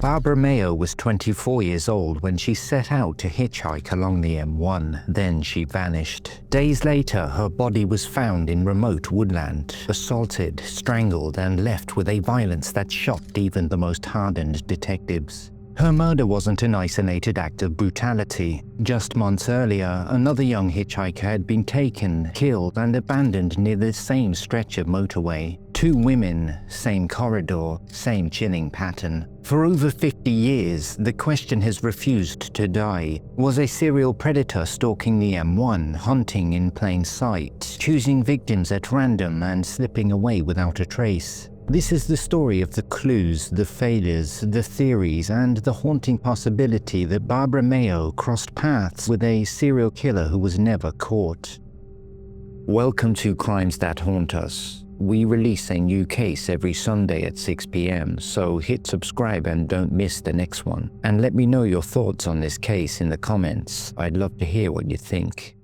Barbara Mayo was 24 years old when she set out to hitchhike along the M1. Then she vanished. Days later, her body was found in remote woodland, assaulted, strangled, and left with a violence that shocked even the most hardened detectives. Her murder wasn't an isolated act of brutality. Just months earlier, another young hitchhiker had been taken, killed, and abandoned near the same stretch of motorway. 2 women, same corridor, same chilling pattern. For over 50 years, the question has refused to die. Was a serial predator stalking the M1, hunting in plain sight, choosing victims at random and slipping away without a trace? This is the story of the clues, the failures, the theories, and the haunting possibility that Barbara Mayo crossed paths with a serial killer who was never caught. Welcome to Crimes That Haunt Us. We release a new case every Sunday at 6 p.m, so hit subscribe and don't miss the next one. And let me know your thoughts on this case in the comments. I'd love to hear what you think.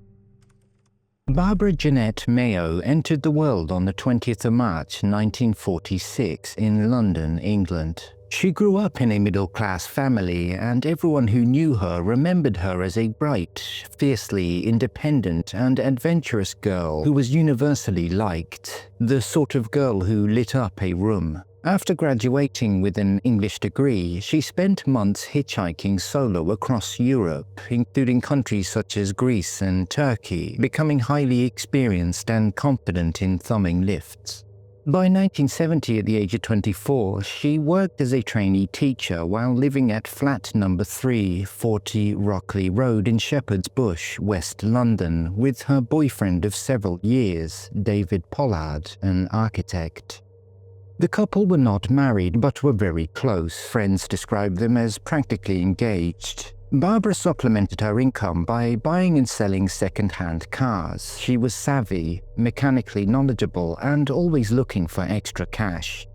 Barbara Jeanette Mayo entered the world on the 20th of March 1946 in London, England. She grew up in a middle-class family, and everyone who knew her remembered her as a bright, fiercely independent and adventurous girl who was universally liked, the sort of girl who lit up a room. After graduating with an English degree, she spent months hitchhiking solo across Europe, including countries such as Greece and Turkey, becoming highly experienced and confident in thumbing lifts. By 1970, at the age of 24, she worked as a trainee teacher while living at flat number 3, 40 Rockley Road in Shepherd's Bush, West London, with her boyfriend of several years, David Pollard, an architect. The couple were not married but were very close. Friends described them as practically engaged. Barbara supplemented her income by buying and selling second-hand cars. She was savvy, mechanically knowledgeable, and always looking for extra cash.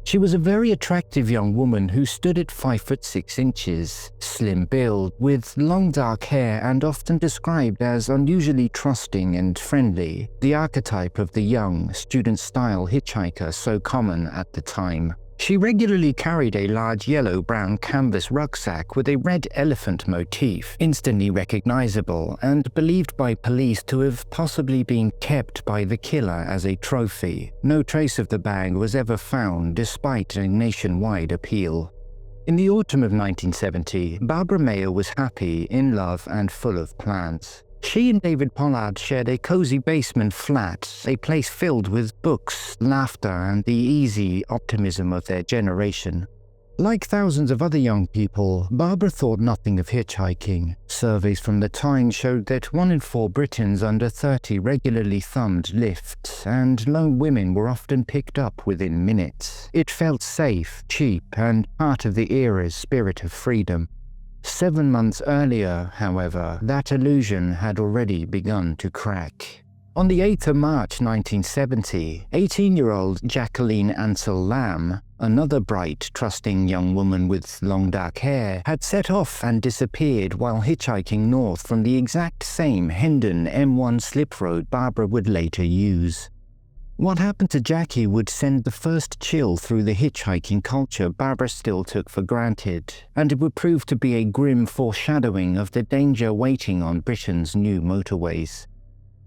She was a very attractive young woman who stood at 5'6", slim build, with long dark hair and often described as unusually trusting and friendly, the archetype of the young, student-style hitchhiker so common at the time. She regularly carried a large yellow-brown canvas rucksack with a red elephant motif, instantly recognizable and believed by police to have possibly been kept by the killer as a trophy. No trace of the bag was ever found despite a nationwide appeal. In the autumn of 1970, Barbara Mayo was happy, in love, and full of plans. She and David Pollard shared a cozy basement flat, a place filled with books, laughter, and the easy optimism of their generation. Like thousands of other young people, Barbara thought nothing of hitchhiking. Surveys from the time showed that 1 in 4 Britons under 30 regularly thumbed lifts, and lone women were often picked up within minutes. It felt safe, cheap, and part of the era's spirit of freedom. 7 months earlier, however, that illusion had already begun to crack. On the 8th of March 1970, 18-year-old Jacqueline Answell Lamb, another bright, trusting young woman with long dark hair, had set off and disappeared while hitchhiking north from the exact same Hendon M1 slip road Barbara would later use. What happened to Jackie would send the first chill through the hitchhiking culture Barbara still took for granted, and it would prove to be a grim foreshadowing of the danger waiting on Britain's new motorways.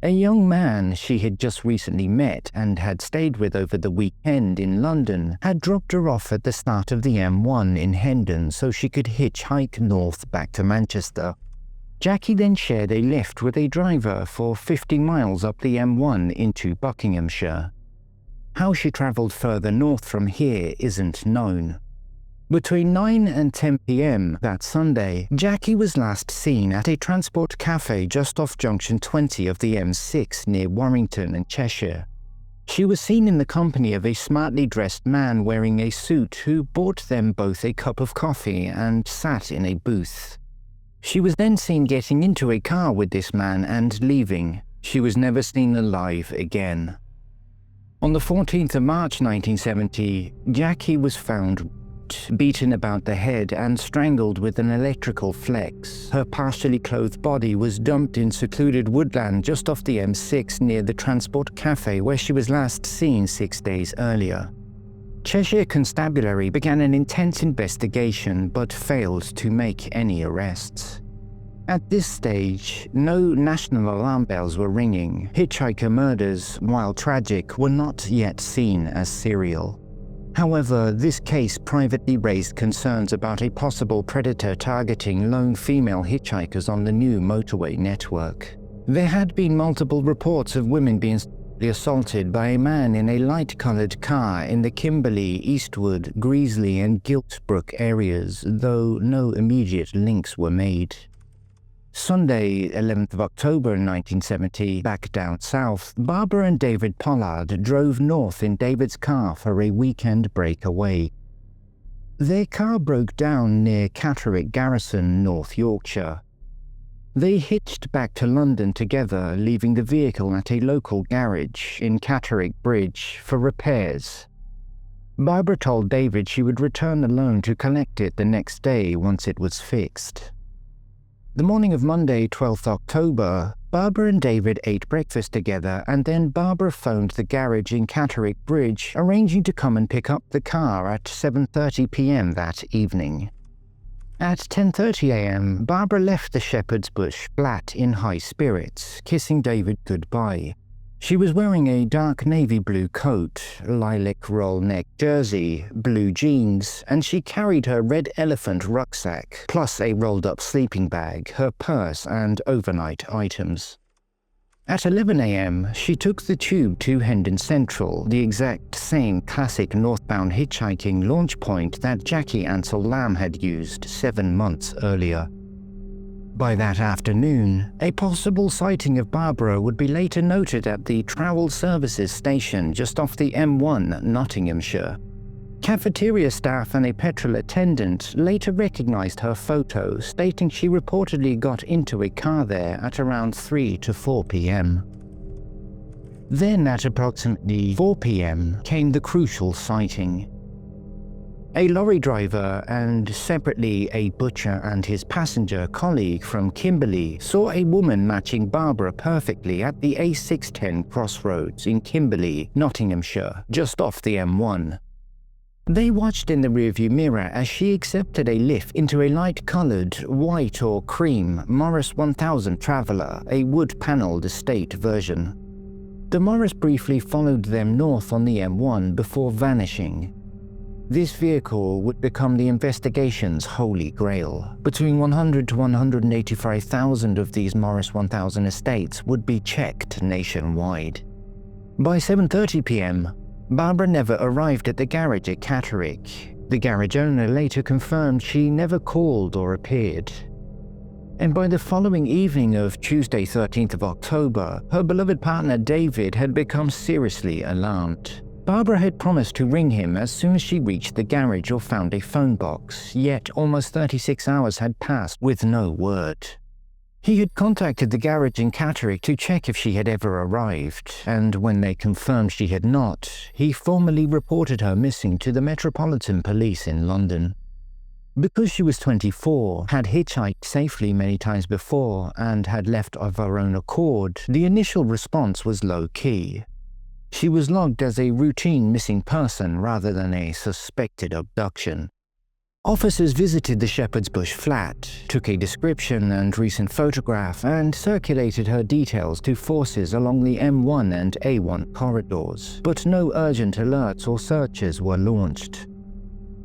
A young man she had just recently met and had stayed with over the weekend in London had dropped her off at the start of the M1 in Hendon so she could hitchhike north back to Manchester. Jackie then shared a lift with a driver for 50 miles up the M1 into Buckinghamshire. How she travelled further north from here isn't known. Between 9 and 10 p.m. that Sunday, Jackie was last seen at a transport cafe just off junction 20 of the M6 near Warrington and Cheshire. She was seen in the company of a smartly dressed man wearing a suit who bought them both a cup of coffee and sat in a booth. She was then seen getting into a car with this man and leaving. She was never seen alive again. On the 14th of March 1970, Jackie was found beaten about the head and strangled with an electrical flex. Her partially clothed body was dumped in secluded woodland just off the M6 near the transport cafe where she was last seen 6 days earlier. Cheshire Constabulary began an intense investigation but failed to make any arrests. At this stage, no national alarm bells were ringing. Hitchhiker murders, while tragic, were not yet seen as serial. However, this case privately raised concerns about a possible predator targeting lone female hitchhikers on the new motorway network. There had been multiple reports of women being assaulted by a man in a light-colored car in the Kimberley, Eastwood, Greasley and Giltbrook areas, though no immediate links were made. Sunday, 11th of October 1970, back down south, Barbara and David Pollard drove north in David's car for a weekend breakaway. Their car broke down near Catterick Garrison, North Yorkshire. They hitched back to London together, leaving the vehicle at a local garage in Catterick Bridge for repairs. Barbara told David she would return alone to collect it the next day once it was fixed. The morning of Monday, 12th October, Barbara and David ate breakfast together, and then Barbara phoned the garage in Catterick Bridge, arranging to come and pick up the car at 7:30 p.m. that evening. At 10:30 a.m., Barbara left the Shepherd's Bush flat in high spirits, kissing David goodbye. She was wearing a dark navy blue coat, lilac roll-neck jersey, blue jeans, and she carried her red elephant rucksack, plus a rolled-up sleeping bag, her purse, and overnight items. At 11 a.m., she took the tube to Hendon Central, the exact same classic northbound hitchhiking launch point that Jacqueline Answell Lamb had used 7 months earlier. By that afternoon, a possible sighting of Barbara would be later noted at the Trowel Services station just off the M1, Nottinghamshire. Cafeteria staff and a petrol attendant later recognized her photo, stating she reportedly got into a car there at around 3 to 4 p.m. Then at approximately 4 p.m. came the crucial sighting. A lorry driver and separately a butcher and his passenger colleague from Kimberley saw a woman matching Barbara perfectly at the A610 crossroads in Kimberley, Nottinghamshire, just off the M1. They watched in the rearview mirror as she accepted a lift into a light-colored, white or cream Morris 1000 Traveller, a wood-panelled estate version. The Morris briefly followed them north on the M1 before vanishing. This vehicle would become the investigation's holy grail. Between 100 to 185,000 of these Morris 1000 estates would be checked nationwide. By 7:30 p.m., Barbara never arrived at the garage at Catterick. The garage owner later confirmed she never called or appeared. And by the following evening of Tuesday, 13th of October, her beloved partner David had become seriously alarmed. Barbara had promised to ring him as soon as she reached the garage or found a phone box, yet almost 36 hours had passed with no word. He had contacted the garage in Catterick to check if she had ever arrived, and when they confirmed she had not, he formally reported her missing to the Metropolitan Police in London. Because she was 24, had hitchhiked safely many times before, and had left of her own accord, the initial response was low-key. She was logged as a routine missing person rather than a suspected abduction. Officers visited the Shepherd's Bush flat, took a description and recent photograph, and circulated her details to forces along the M1 and A1 corridors, but no urgent alerts or searches were launched.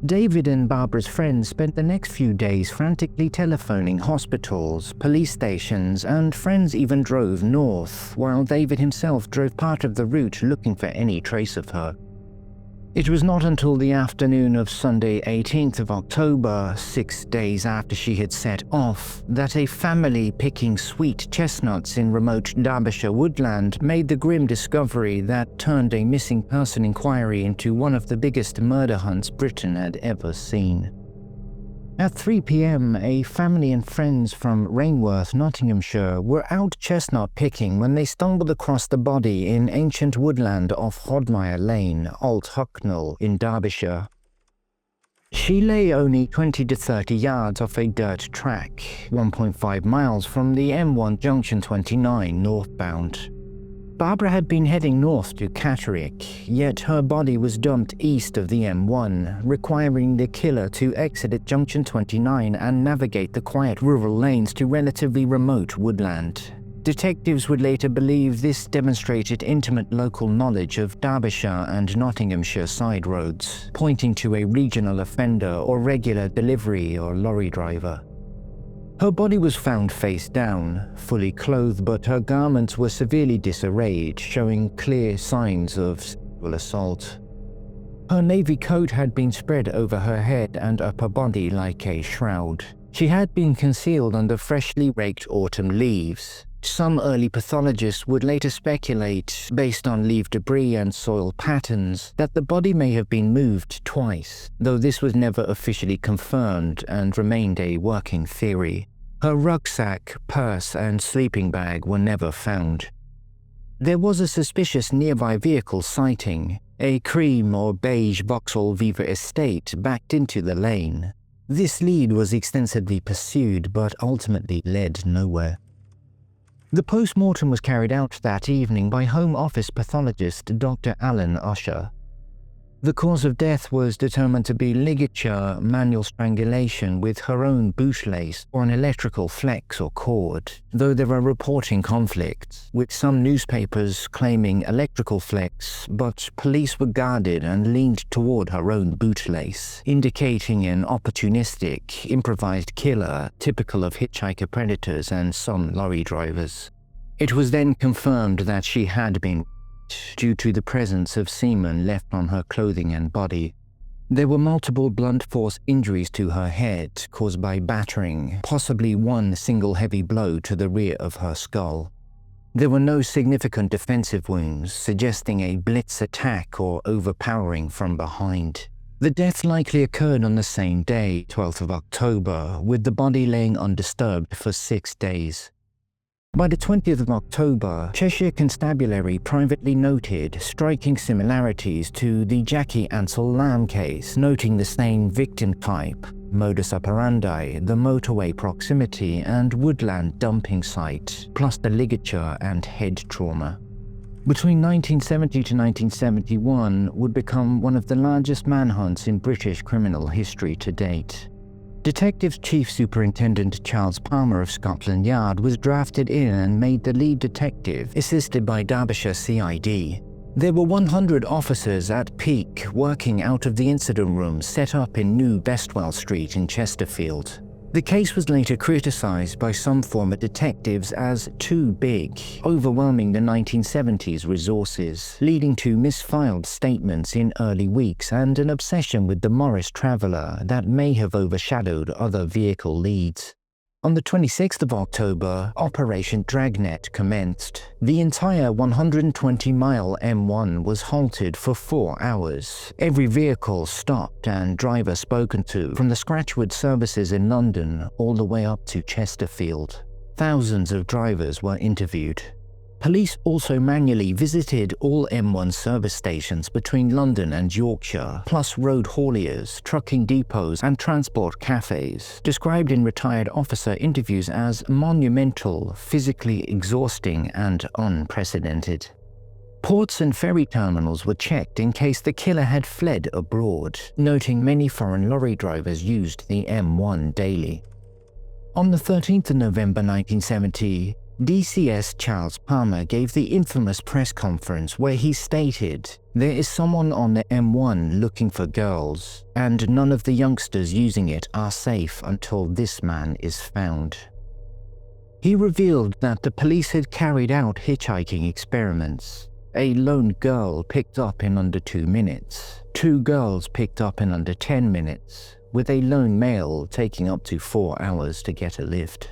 David and Barbara's friends spent the next few days frantically telephoning hospitals, police stations, and friends even drove north, while David himself drove part of the route looking for any trace of her. It was not until the afternoon of Sunday, 18th of October, 6 days after she had set off, that a family picking sweet chestnuts in remote Derbyshire woodland made the grim discovery that turned a missing person inquiry into one of the biggest murder hunts Britain had ever seen. At 3 p.m, a family and friends from Rainworth, Nottinghamshire, were out chestnut picking when they stumbled across the body in ancient woodland off Hodmire Lane, Alt Hucknall in Derbyshire. She lay only 20 to 30 yards off a dirt track, 1.5 miles from the M1 Junction 29 northbound. Barbara had been heading north to Catterick, yet her body was dumped east of the M1, requiring the killer to exit at Junction 29 and navigate the quiet rural lanes to relatively remote woodland. Detectives would later believe this demonstrated intimate local knowledge of Derbyshire and Nottinghamshire side roads, pointing to a regional offender or regular delivery or lorry driver. Her body was found face down, fully clothed, but her garments were severely disarrayed, showing clear signs of sexual assault. Her navy coat had been spread over her head and upper body like a shroud. She had been concealed under freshly raked autumn leaves. Some early pathologists would later speculate, based on leaf debris and soil patterns, that the body may have been moved twice, though this was never officially confirmed and remained a working theory. Her rucksack, purse, and sleeping bag were never found. There was a suspicious nearby vehicle sighting. A cream or beige Vauxhall Viva estate backed into the lane. This lead was extensively pursued, but ultimately led nowhere. The post-mortem was carried out that evening by Home Office pathologist Dr. Alan Usher. The cause of death was determined to be ligature manual strangulation with her own bootlace or an electrical flex or cord, though there are reporting conflicts, with some newspapers claiming electrical flex, but police were guarded and leaned toward her own bootlace, indicating an opportunistic, improvised killer typical of hitchhiker predators and some lorry drivers. It was then confirmed that she had been due to the presence of semen left on her clothing and body. There were multiple blunt force injuries to her head caused by battering, possibly one single heavy blow to the rear of her skull. There were no significant defensive wounds, suggesting a blitz attack or overpowering from behind. The death likely occurred on the same day, 12th of October, with the body laying undisturbed for 6 days. By the 20th of October, Cheshire Constabulary privately noted striking similarities to the Jacqueline Ansell Lamb case, noting the same victim type, modus operandi, the motorway proximity and woodland dumping site, plus the ligature and head trauma. Between 1970 to 1971 would become one of the largest manhunts in British criminal history to date. Detective Chief Superintendent Charles Palmer of Scotland Yard was drafted in and made the lead detective, assisted by Derbyshire CID. There were 100 officers at peak working out of the incident room set up in New Bestwell Street in Chesterfield. The case was later criticised by some former detectives as too big, overwhelming the 1970s resources, leading to misfiled statements in early weeks and an obsession with the Morris Traveller that may have overshadowed other vehicle leads. On the 26th of October, Operation Dragnet commenced. The entire 120-mile M1 was halted for 4 hours. Every vehicle stopped and driver spoken to, from the Scratchwood services in London all the way up to Chesterfield. Thousands of drivers were interviewed. Police also manually visited all M1 service stations between London and Yorkshire, plus road hauliers, trucking depots and transport cafes, described in retired officer interviews as monumental, physically exhausting and unprecedented. Ports and ferry terminals were checked in case the killer had fled abroad, noting many foreign lorry drivers used the M1 daily. On the 13th of November 1970, DCS Charles Palmer gave the infamous press conference where he stated, "There is someone on the M1 looking for girls, and none of the youngsters using it are safe until this man is found." He revealed that the police had carried out hitchhiking experiments. A lone girl picked up in under 2 minutes, 2 girls picked up in under 10 minutes, with a lone male taking up to 4 hours to get a lift.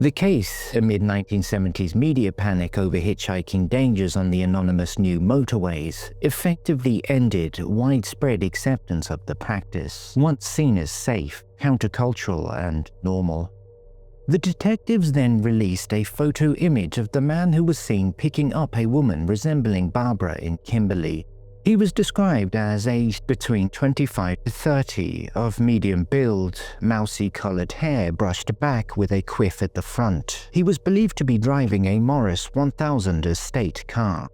The case, amid 1970s media panic over hitchhiking dangers on the anonymous new motorways, effectively ended widespread acceptance of the practice, once seen as safe, countercultural, and normal. The detectives then released a photo image of the man who was seen picking up a woman resembling Barbara in Kimberley. He was described as aged between 25 to 30, of medium build, mousy-colored hair brushed back with a quiff at the front. He was believed to be driving a Morris 1000 estate car.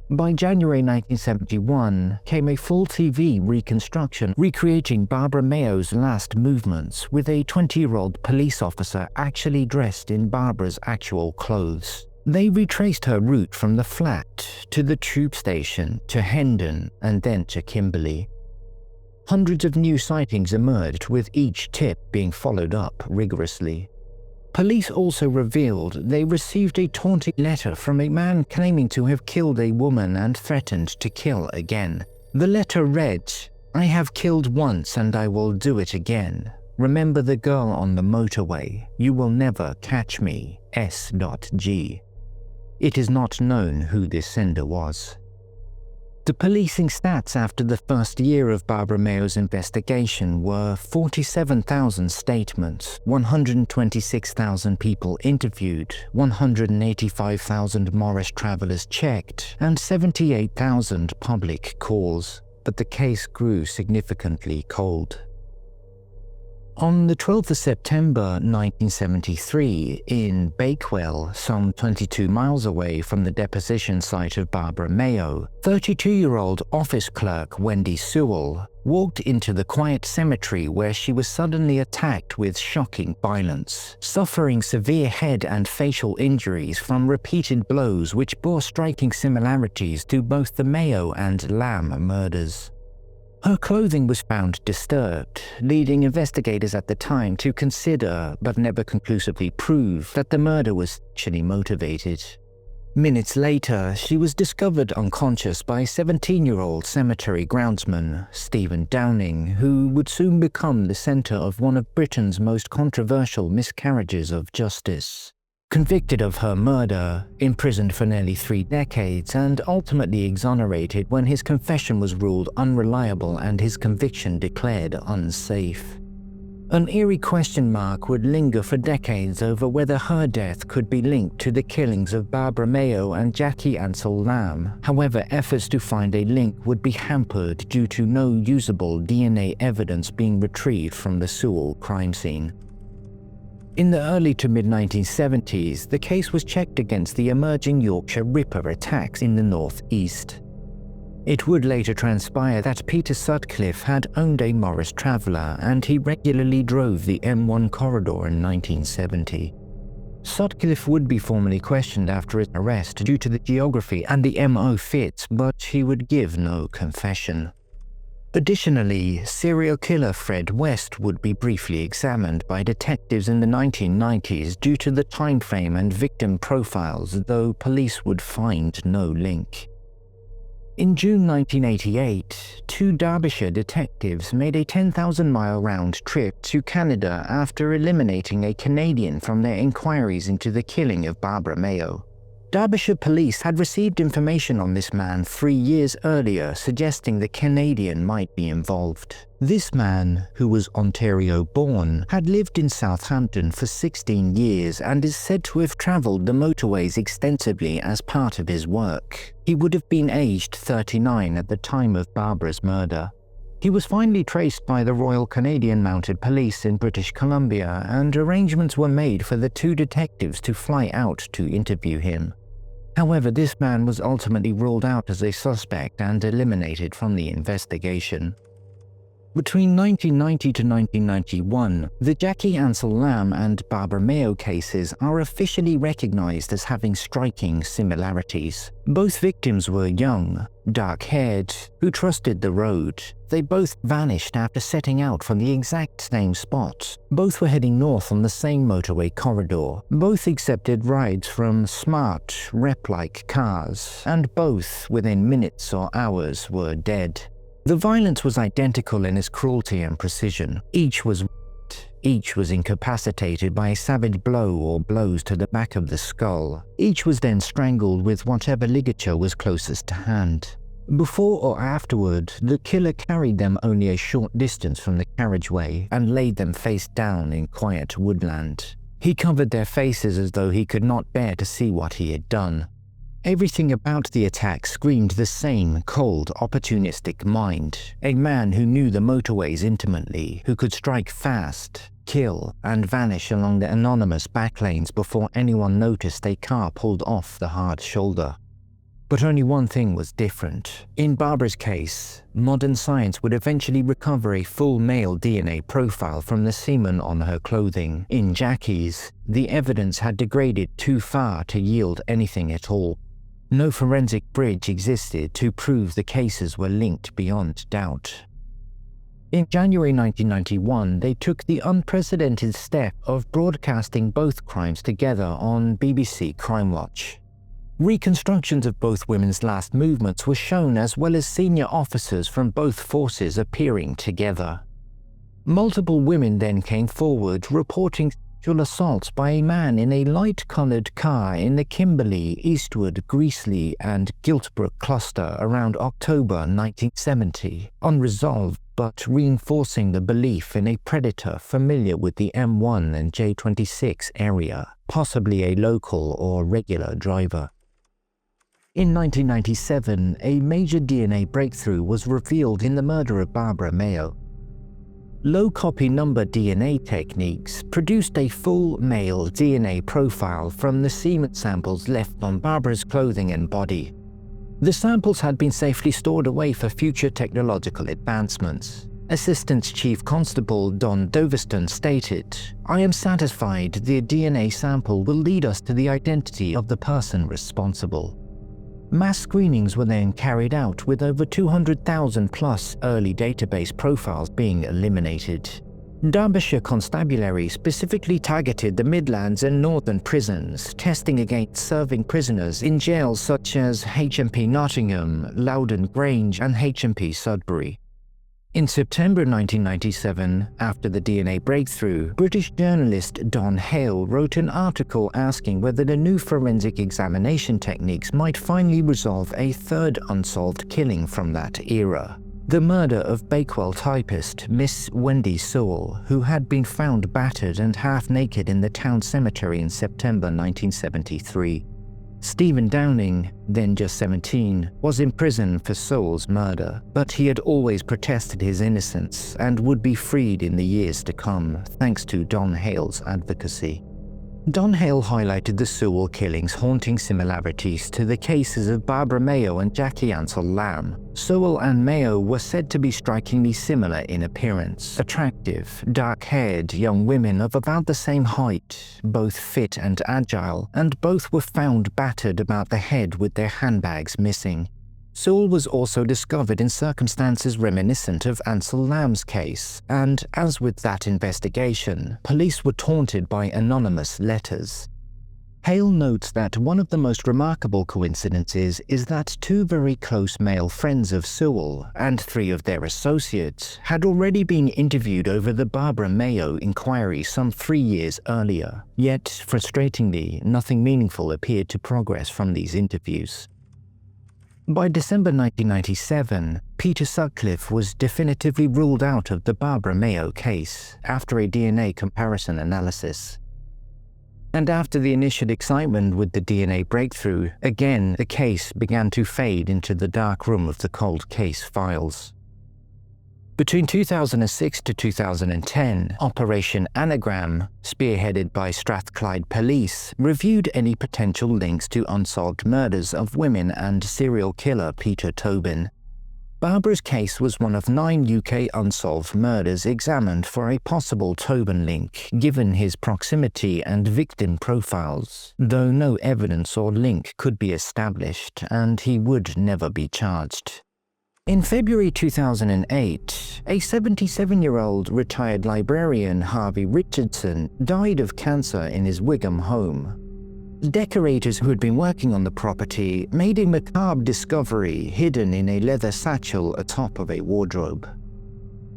By January 1971 came a full TV reconstruction recreating Barbara Mayo's last movements, with a 20-year-old police officer actually dressed in Barbara's actual clothes. They retraced her route from the flat to the tube station to Hendon and then to Kimberley. Hundreds of new sightings emerged, with each tip being followed up rigorously. Police also revealed they received a taunting letter from a man claiming to have killed a woman and threatened to kill again. The letter read, "I have killed once and I will do it again. Remember the girl on the motorway. You will never catch me. S.G." It is not known who this sender was. The policing stats after the first year of Barbara Mayo's investigation were 47,000 statements, 126,000 people interviewed, 185,000 Morris travelers checked, and 78,000 public calls. But the case grew significantly cold. On the 12th of September 1973, in Bakewell, some 22 miles away from the deposition site of Barbara Mayo, 32-year-old office clerk Wendey Sewell walked into the quiet cemetery where she was suddenly attacked with shocking violence, suffering severe head and facial injuries from repeated blows which bore striking similarities to both the Mayo and Lamb murders. Her clothing was found disturbed, leading investigators at the time to consider, but never conclusively prove, that the murder was sexually motivated. Minutes later, she was discovered unconscious by 17-year-old cemetery groundsman Stephen Downing, who would soon become the centre of one of Britain's most controversial miscarriages of justice. Convicted of her murder, imprisoned for nearly 3 decades, and ultimately exonerated when his confession was ruled unreliable and his conviction declared unsafe. An eerie question mark would linger for decades over whether her death could be linked to the killings of Barbara Mayo and Jacqueline Ansell Lamb. However, efforts to find a link would be hampered due to no usable DNA evidence being retrieved from the Sewell crime scene. In the early to mid-1970s, the case was checked against the emerging Yorkshire Ripper attacks in the northeast. It would later transpire that Peter Sutcliffe had owned a Morris traveller, and he regularly drove the M1 corridor in 1970. Sutcliffe would be formally questioned after his arrest due to the geography and the MO fits, but he would give no confession. Additionally, serial killer Fred West would be briefly examined by detectives in the 1990s due to the time frame and victim profiles, though police would find no link. In June 1988, 2 Derbyshire detectives made a 10,000-mile round trip to Canada after eliminating a Canadian from their inquiries into the killing of Barbara Mayo. Derbyshire police had received information on this man 3 years earlier, suggesting the Canadian might be involved. This man, who was Ontario-born, had lived in Southampton for 16 years and is said to have travelled the motorways extensively as part of his work. He would have been aged 39 at the time of Barbara's murder. He was finally traced by the Royal Canadian Mounted Police in British Columbia, and arrangements were made for the 2 detectives to fly out to interview him. However, this man was ultimately ruled out as a suspect and eliminated from the investigation. Between 1990 to 1991, the Jacqueline Ansell Lamb and Barbara Mayo cases are officially recognized as having striking similarities. Both victims were young, dark-haired, who trusted the road. They both vanished after setting out from the exact same spot. Both were heading north on the same motorway corridor. Both accepted rides from smart, rep-like cars, and both, within minutes or hours, were dead. The violence was identical in its cruelty and precision. Each was incapacitated by a savage blow or blows to the back of the skull. Each was then strangled with whatever ligature was closest to hand. Before or afterward, the killer carried them only a short distance from the carriageway and laid them face down in quiet woodland. He covered their faces as though he could not bear to see what he had done. Everything about the attack screamed the same cold, opportunistic mind. A man who knew the motorways intimately, who could strike fast, kill, and vanish along the anonymous backlanes before anyone noticed a car pulled off the hard shoulder. But only one thing was different. In Barbara's case, modern science would eventually recover a full male DNA profile from the semen on her clothing. In Jackie's, the evidence had degraded too far to yield anything at all. No forensic bridge existed to prove the cases were linked beyond doubt. In January 1991, they took the unprecedented step of broadcasting both crimes together on BBC Crimewatch. Reconstructions of both women's last movements were shown, as well as senior officers from both forces appearing together. Multiple women then came forward reporting sexual assaults by a man in a light-coloured car in the Kimberley, Eastwood, Greasley and Giltbrook cluster around October 1970, unresolved but reinforcing the belief in a predator familiar with the M1 and J26 area, possibly a local or regular driver. In 1997, a major DNA breakthrough was revealed in the murder of Barbara Mayo. Low copy number DNA techniques produced a full male DNA profile from the semen samples left on Barbara's clothing and body. The samples had been safely stored away for future technological advancements. Assistant Chief Constable Don Doverston stated, "I am satisfied the DNA sample will lead us to the identity of the person responsible." Mass screenings were then carried out, with over 200,000 plus early database profiles being eliminated. Derbyshire Constabulary specifically targeted the Midlands and Northern prisons, testing against serving prisoners in jails such as HMP Nottingham, Loudon Grange and HMP Sudbury. In September 1997, after the DNA breakthrough, British journalist Don Hale wrote an article asking whether the new forensic examination techniques might finally resolve a third unsolved killing from that era. The murder of Bakewell typist Miss Wendey Sewell, who had been found battered and half-naked in the town cemetery in September 1973. Stephen Downing, then just 17, was in prison for Sewell's murder, but he had always protested his innocence and would be freed in the years to come, thanks to Don Hale's advocacy. Don Hale highlighted the Sewell killings' haunting similarities to the cases of Barbara Mayo and Jacqueline Answell Lamb. Sewell and Mayo were said to be strikingly similar in appearance, attractive, dark-haired young women of about the same height, both fit and agile, and both were found battered about the head with their handbags missing. Sewell was also discovered in circumstances reminiscent of Ansell Lamb's case, and, as with that investigation, police were taunted by anonymous letters. Hale notes that one of the most remarkable coincidences is that two very close male friends of Sewell and 3 of their associates had already been interviewed over the Barbara Mayo inquiry some 3 years earlier, yet, frustratingly, nothing meaningful appeared to progress from these interviews. By December 1997, Peter Sutcliffe was definitively ruled out of the Barbara Mayo case after a DNA comparison analysis. And after the initial excitement with the DNA breakthrough, again the case began to fade into the dark room of the cold case files. Between 2006 to 2010, Operation Anagram, spearheaded by Strathclyde Police, reviewed any potential links to unsolved murders of women and serial killer Peter Tobin. Barbara's case was one of 9 UK unsolved murders examined for a possible Tobin link, given his proximity and victim profiles, though no evidence or link could be established, and he would never be charged. In February 2008, a 77-year-old retired librarian, Harvey Richardson, died of cancer in his Wigan home. Decorators who had been working on the property made a macabre discovery hidden in a leather satchel atop of a wardrobe.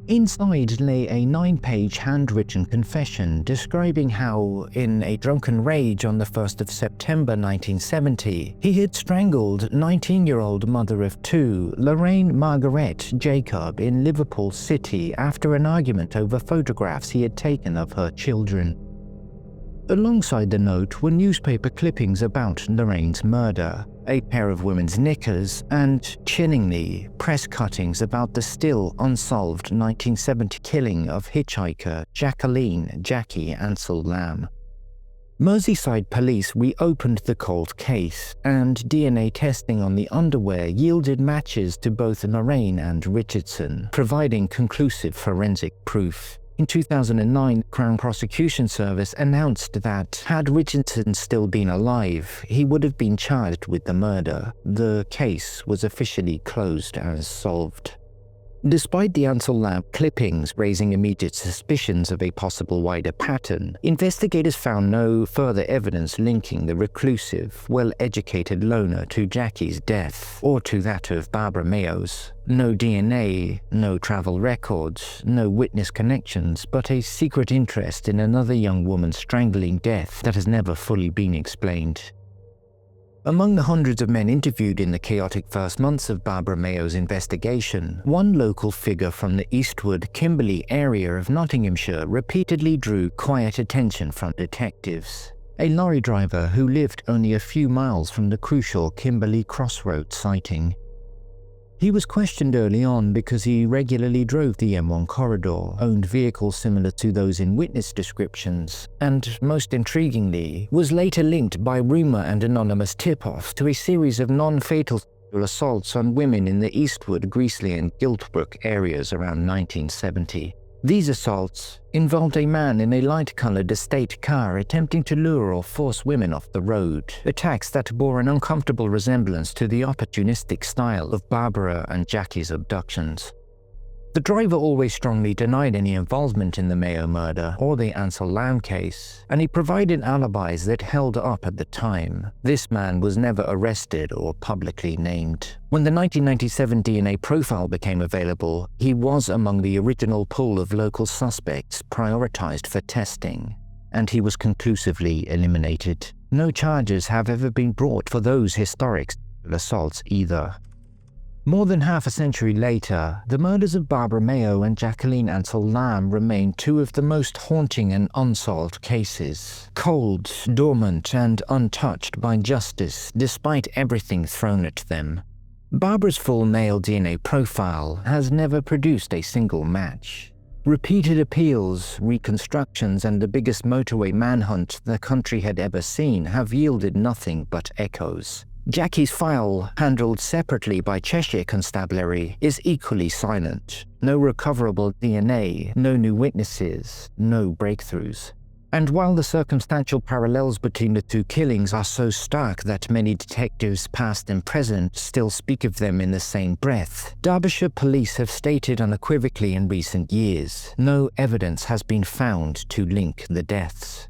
Inside lay a 9-page handwritten confession describing how, in a drunken rage on the 1st of September 1970, he had strangled 19-year-old mother of 2, Lorraine Margaret Jacob, in Liverpool City after an argument over photographs he had taken of her children. Alongside the note were newspaper clippings about Lorraine's murder, a pair of women's knickers, and, chillingly, press cuttings about the still unsolved 1970 killing of hitchhiker Jackie Ansell Lamb. Merseyside police reopened the cold case, and DNA testing on the underwear yielded matches to both Lorraine and Richardson, providing conclusive forensic proof. In 2009, Crown Prosecution Service announced that, had Richardson still been alive, he would have been charged with the murder. The case was officially closed as solved. Despite the Ansell Lamb clippings raising immediate suspicions of a possible wider pattern, investigators found no further evidence linking the reclusive, well-educated loner to Jackie's death, or to that of Barbara Mayo's. No DNA, no travel records, no witness connections, but a secret interest in another young woman's strangling death that has never fully been explained. Among the hundreds of men interviewed in the chaotic first months of Barbara Mayo's investigation, one local figure from the Eastwood, Kimberley area of Nottinghamshire repeatedly drew quiet attention from detectives. A lorry driver who lived only a few miles from the crucial Kimberley Crossroads sighting. He was questioned early on because he regularly drove the M1 corridor, owned vehicles similar to those in witness descriptions, and, most intriguingly, was later linked by rumor and anonymous tip-off to a series of non-fatal assaults on women in the Eastwood, Greasley and Giltbrook areas around 1970. These assaults involved a man in a light-colored estate car attempting to lure or force women off the road, attacks that bore an uncomfortable resemblance to the opportunistic style of Barbara and Jackie's abductions. The driver always strongly denied any involvement in the Mayo murder or the Ansell Lamb case, and he provided alibis that held up at the time. This man was never arrested or publicly named. When the 1997 DNA profile became available, he was among the original pool of local suspects prioritized for testing, and he was conclusively eliminated. No charges have ever been brought for those historic assaults either. More than half a century later, the murders of Barbara Mayo and Jacqueline Ansell Lamb remain two of the most haunting and unsolved cases. Cold, dormant, and untouched by justice despite everything thrown at them. Barbara's full male DNA profile has never produced a single match. Repeated appeals, reconstructions, and the biggest motorway manhunt the country had ever seen have yielded nothing but echoes. Jackie's file, handled separately by Cheshire Constabulary, is equally silent. No recoverable DNA, no new witnesses, no breakthroughs. And while the circumstantial parallels between the two killings are so stark that many detectives past and present still speak of them in the same breath, Derbyshire police have stated unequivocally in recent years, no evidence has been found to link the deaths.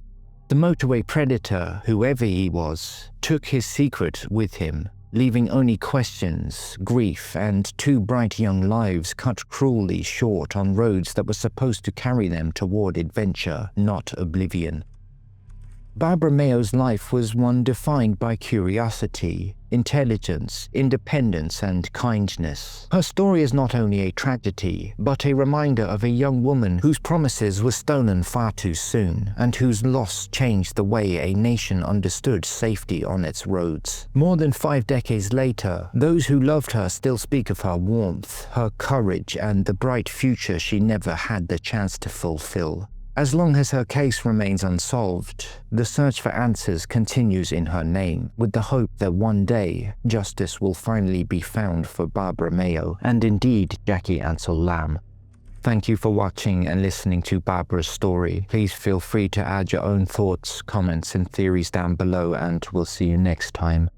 The motorway predator, whoever he was, took his secret with him, leaving only questions, grief, and two bright young lives cut cruelly short on roads that were supposed to carry them toward adventure, not oblivion. Barbara Mayo's life was one defined by curiosity, intelligence, independence, and kindness. Her story is not only a tragedy, but a reminder of a young woman whose promises were stolen far too soon, and whose loss changed the way a nation understood safety on its roads. More than 5 decades later, those who loved her still speak of her warmth, her courage, and the bright future she never had the chance to fulfill. As long as her case remains unsolved, the search for answers continues in her name, with the hope that one day, justice will finally be found for Barbara Mayo and indeed Jackie Ansell Lamb. Thank you for watching and listening to Barbara's story. Please feel free to add your own thoughts, comments, and theories down below, and we'll see you next time.